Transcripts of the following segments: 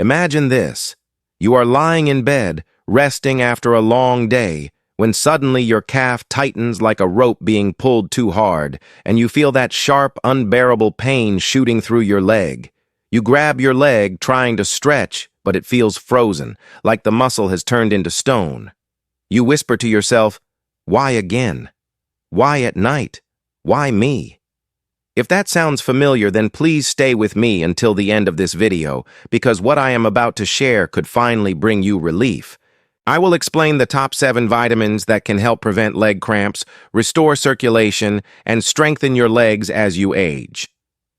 Imagine this. You are lying in bed, resting after a long day, when suddenly your calf tightens like a rope being pulled too hard, and you feel that sharp, unbearable pain shooting through your leg. You grab your leg, trying to stretch, but it feels frozen, like the muscle has turned into stone. You whisper to yourself, "Why again? Why at night? Why me?" If that sounds familiar, then please stay with me until the end of this video, because what I am about to share could finally bring you relief. I will explain the top 7 vitamins that can help prevent leg cramps, restore circulation, and strengthen your legs as you age.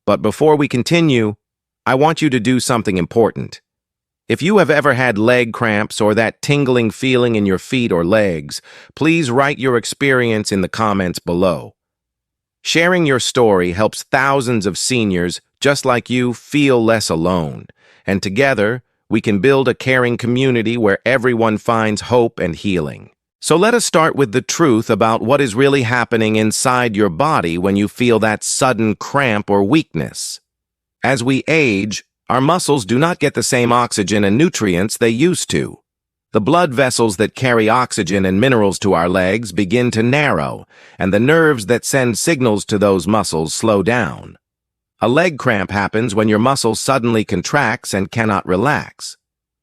But before we continue, I want you to do something important. If you have ever had leg cramps or that tingling feeling in your feet or legs, please write your experience in the comments below. Sharing your story helps thousands of seniors just like you feel less alone, and together we can build a caring community where everyone finds hope and healing. So let us start with the truth about what is really happening inside your body when you feel that sudden cramp or weakness. As we age, our muscles do not get the same oxygen and nutrients they used to. The blood vessels that carry oxygen and minerals to our legs begin to narrow, and the nerves that send signals to those muscles slow down. A leg cramp happens when your muscle suddenly contracts and cannot relax.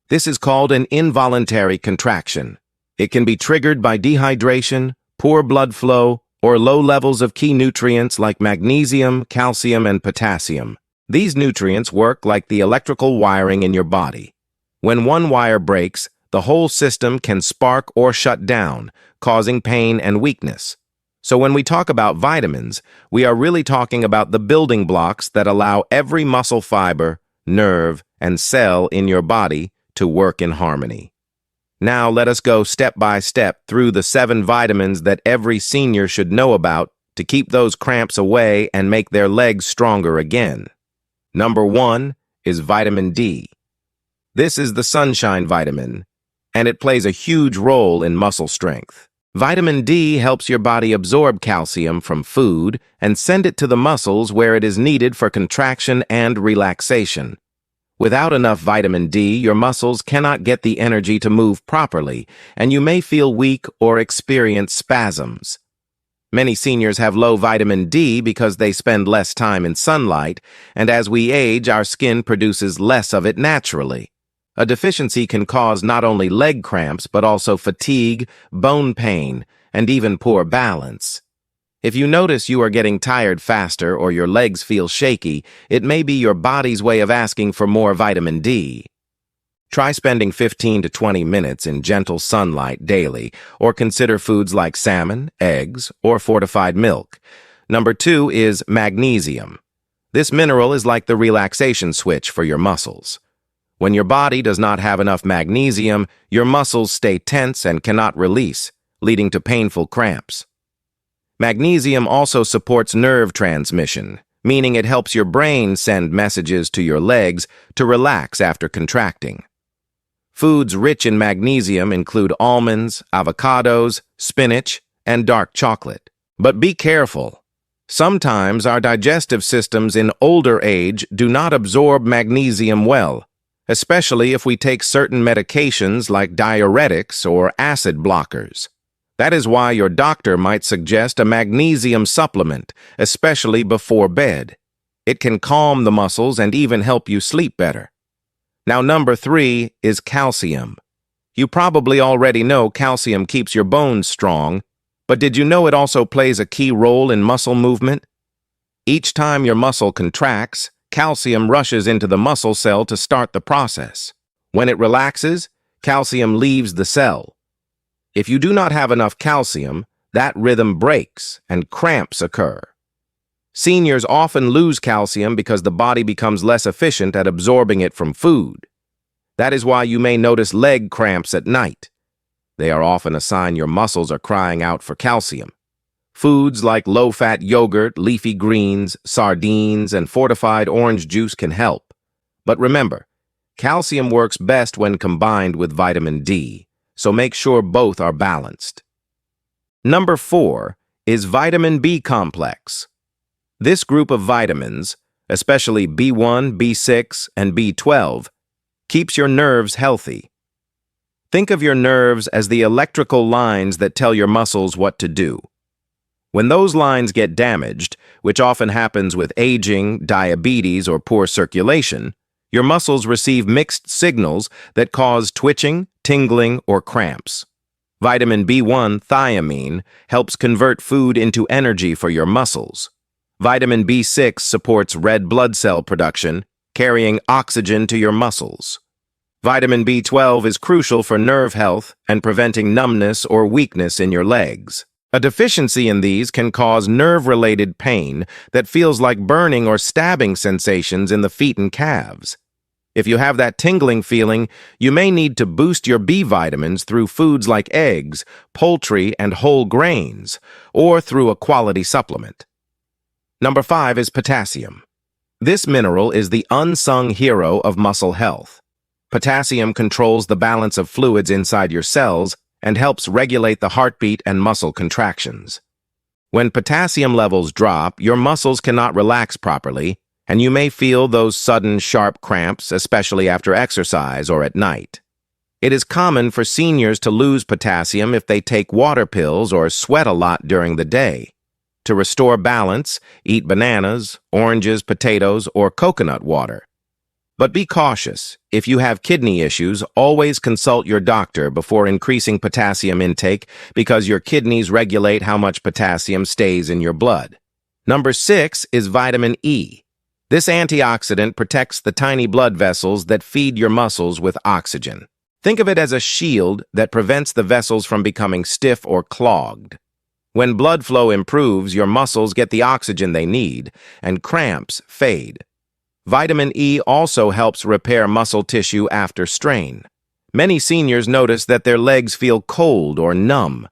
This is called an involuntary contraction. It can be triggered by dehydration, poor blood flow, or low levels of key nutrients like magnesium, calcium, and potassium. These nutrients work like the electrical wiring in your body. When one wire breaks, the whole system can spark or shut down, causing pain and weakness. So when we talk about vitamins, we are really talking about the building blocks that allow every muscle fiber, nerve, and cell in your body to work in harmony. Now let us go step by step through the 7 vitamins that every senior should know about to keep those cramps away and make their legs stronger again. Number 1 is vitamin D. This is the sunshine vitamin, and it plays a huge role in muscle strength. Vitamin D helps your body absorb calcium from food and send it to the muscles where it is needed for contraction and relaxation. Without enough vitamin D, your muscles cannot get the energy to move properly, and you may feel weak or experience spasms. Many seniors have low vitamin D because they spend less time in sunlight, and as we age, our skin produces less of it naturally. A deficiency can cause not only leg cramps, but also fatigue, bone pain, and even poor balance. If you notice you are getting tired faster or your legs feel shaky, it may be your body's way of asking for more vitamin D. Try spending 15 to 20 minutes in gentle sunlight daily, or consider foods like salmon, eggs, or fortified milk. Number 2 is magnesium. This mineral is like the relaxation switch for your muscles. When your body does not have enough magnesium, your muscles stay tense and cannot release, leading to painful cramps. Magnesium also supports nerve transmission, meaning it helps your brain send messages to your legs to relax after contracting. Foods rich in magnesium include almonds, avocados, spinach, and dark chocolate. But be careful. Sometimes our digestive systems in older age do not absorb magnesium well, especially if we take certain medications like diuretics or acid blockers. That is why your doctor might suggest a magnesium supplement, especially before bed. It can calm the muscles and even help you sleep better. Now, number 3 is calcium. You probably already know calcium keeps your bones strong, but did you know it also plays a key role in muscle movement? Each time your muscle contracts, calcium rushes into the muscle cell to start the process. When it relaxes, calcium leaves the cell. If you do not have enough calcium, that rhythm breaks and cramps occur. Seniors often lose calcium because the body becomes less efficient at absorbing it from food. That is why you may notice leg cramps at night. They are often a sign your muscles are crying out for calcium. Foods like low-fat yogurt, leafy greens, sardines, and fortified orange juice can help. But remember, calcium works best when combined with vitamin D, so make sure both are balanced. Number 4 is vitamin B complex. This group of vitamins, especially B1, B6, and B12, keeps your nerves healthy. Think of your nerves as the electrical lines that tell your muscles what to do. When those lines get damaged, which often happens with aging, diabetes, or poor circulation, your muscles receive mixed signals that cause twitching, tingling, or cramps. Vitamin B1, thiamine, helps convert food into energy for your muscles. Vitamin B6 supports red blood cell production, carrying oxygen to your muscles. Vitamin B12 is crucial for nerve health and preventing numbness or weakness in your legs. A deficiency in these can cause nerve-related pain that feels like burning or stabbing sensations in the feet and calves. If you have that tingling feeling, you may need to boost your B vitamins through foods like eggs, poultry, and whole grains, or through a quality supplement. Number 5 is potassium. This mineral is the unsung hero of muscle health. Potassium controls the balance of fluids inside your cells and helps regulate the heartbeat and muscle contractions. When potassium levels drop, your muscles cannot relax properly, and you may feel those sudden sharp cramps, especially after exercise or at night. It is common for seniors to lose potassium if they take water pills or sweat a lot during the day. To restore balance, eat bananas, oranges, potatoes, or coconut water. But be cautious. If you have kidney issues, always consult your doctor before increasing potassium intake because your kidneys regulate how much potassium stays in your blood. Number 6 is vitamin E. This antioxidant protects the tiny blood vessels that feed your muscles with oxygen. Think of it as a shield that prevents the vessels from becoming stiff or clogged. When blood flow improves, your muscles get the oxygen they need, and cramps fade. Vitamin E also helps repair muscle tissue after strain. Many seniors notice that their legs feel cold or numb.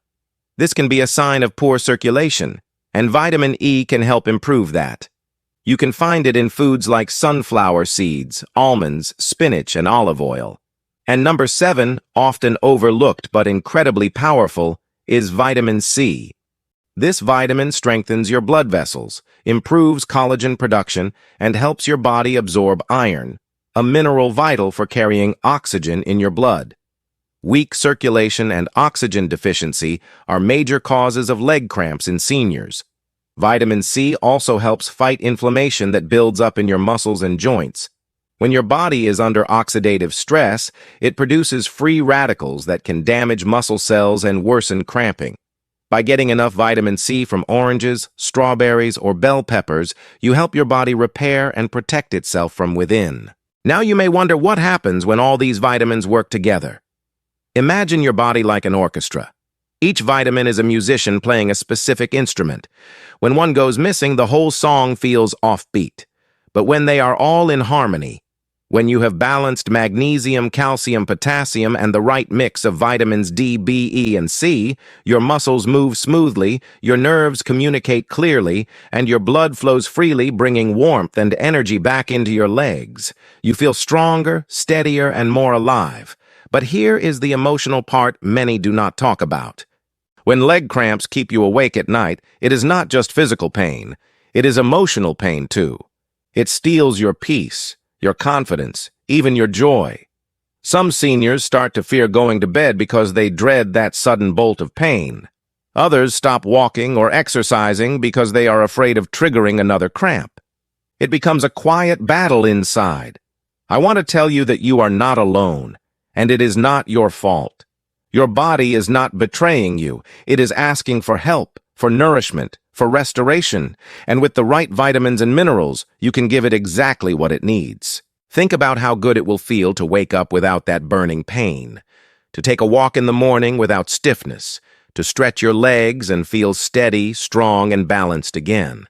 This can be a sign of poor circulation, and vitamin E can help improve that. You can find it in foods like sunflower seeds, almonds, spinach, and olive oil. And number 7, often overlooked but incredibly powerful, is vitamin C. This vitamin strengthens your blood vessels, improves collagen production, and helps your body absorb iron, a mineral vital for carrying oxygen in your blood. Weak circulation and oxygen deficiency are major causes of leg cramps in seniors. Vitamin C also helps fight inflammation that builds up in your muscles and joints. When your body is under oxidative stress, it produces free radicals that can damage muscle cells and worsen cramping. By getting enough vitamin C from oranges, strawberries, or bell peppers, you help your body repair and protect itself from within. Now you may wonder what happens when all these vitamins work together. Imagine your body like an orchestra. Each vitamin is a musician playing a specific instrument. When one goes missing, the whole song feels offbeat. But when they are all in harmony, when you have balanced magnesium, calcium, potassium, and the right mix of vitamins D, B, E, and C, your muscles move smoothly, your nerves communicate clearly, and your blood flows freely, bringing warmth and energy back into your legs. You feel stronger, steadier, and more alive. But here is the emotional part many do not talk about. When leg cramps keep you awake at night, it is not just physical pain. It is emotional pain, too. It steals your peace, your confidence, even your joy. Some seniors start to fear going to bed because they dread that sudden bolt of pain. Others stop walking or exercising because they are afraid of triggering another cramp. It becomes a quiet battle inside. I want to tell you that you are not alone, and it is not your fault. Your body is not betraying you. It is asking for help, for nourishment, for restoration, and with the right vitamins and minerals, you can give it exactly what it needs. Think about how good it will feel to wake up without that burning pain, to take a walk in the morning without stiffness, to stretch your legs and feel steady, strong, and balanced again.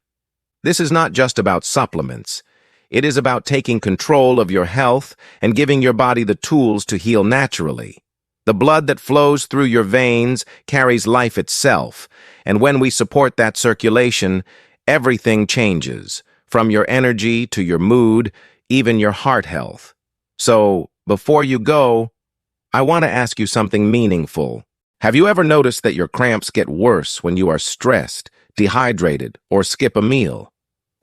This is not just about supplements. It is about taking control of your health and giving your body the tools to heal naturally. The blood that flows through your veins carries life itself, and when we support that circulation, everything changes, from your energy to your mood, even your heart health. So, before you go, I want to ask you something meaningful. Have you ever noticed that your cramps get worse when you are stressed, dehydrated, or skip a meal?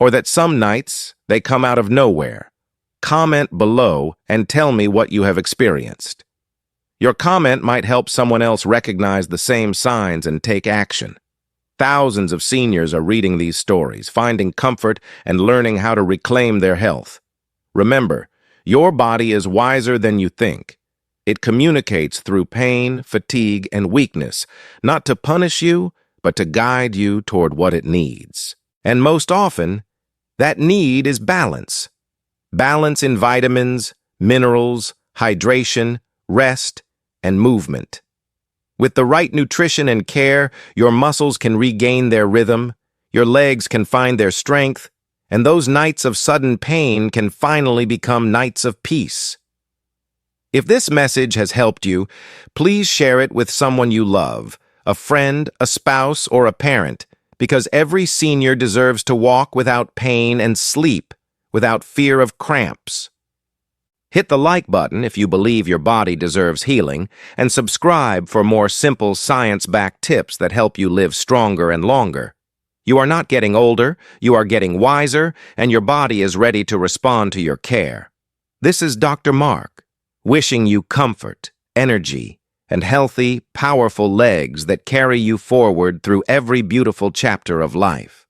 Or that some nights they come out of nowhere? comment below and tell me what you have experienced. Your comment might help someone else recognize the same signs and take action. Thousands of seniors are reading these stories, finding comfort and learning how to reclaim their health. Remember, your body is wiser than you think. It communicates through pain, fatigue, and weakness, not to punish you, but to guide you toward what it needs. And most often, that need is balance. Balance in vitamins, minerals, hydration, rest, and movement. With the right nutrition and care, your muscles can regain their rhythm, your legs can find their strength, and those nights of sudden pain can finally become nights of peace. If this message has helped you, please share it with someone you love, a friend, a spouse, or a parent, because every senior deserves to walk without pain and sleep without fear of cramps. Hit the like button if you believe your body deserves healing, and subscribe for more simple science-backed tips that help you live stronger and longer. You are not getting older, you are getting wiser, and your body is ready to respond to your care. This is Dr. Mark, wishing you comfort, energy, and healthy, powerful legs that carry you forward through every beautiful chapter of life.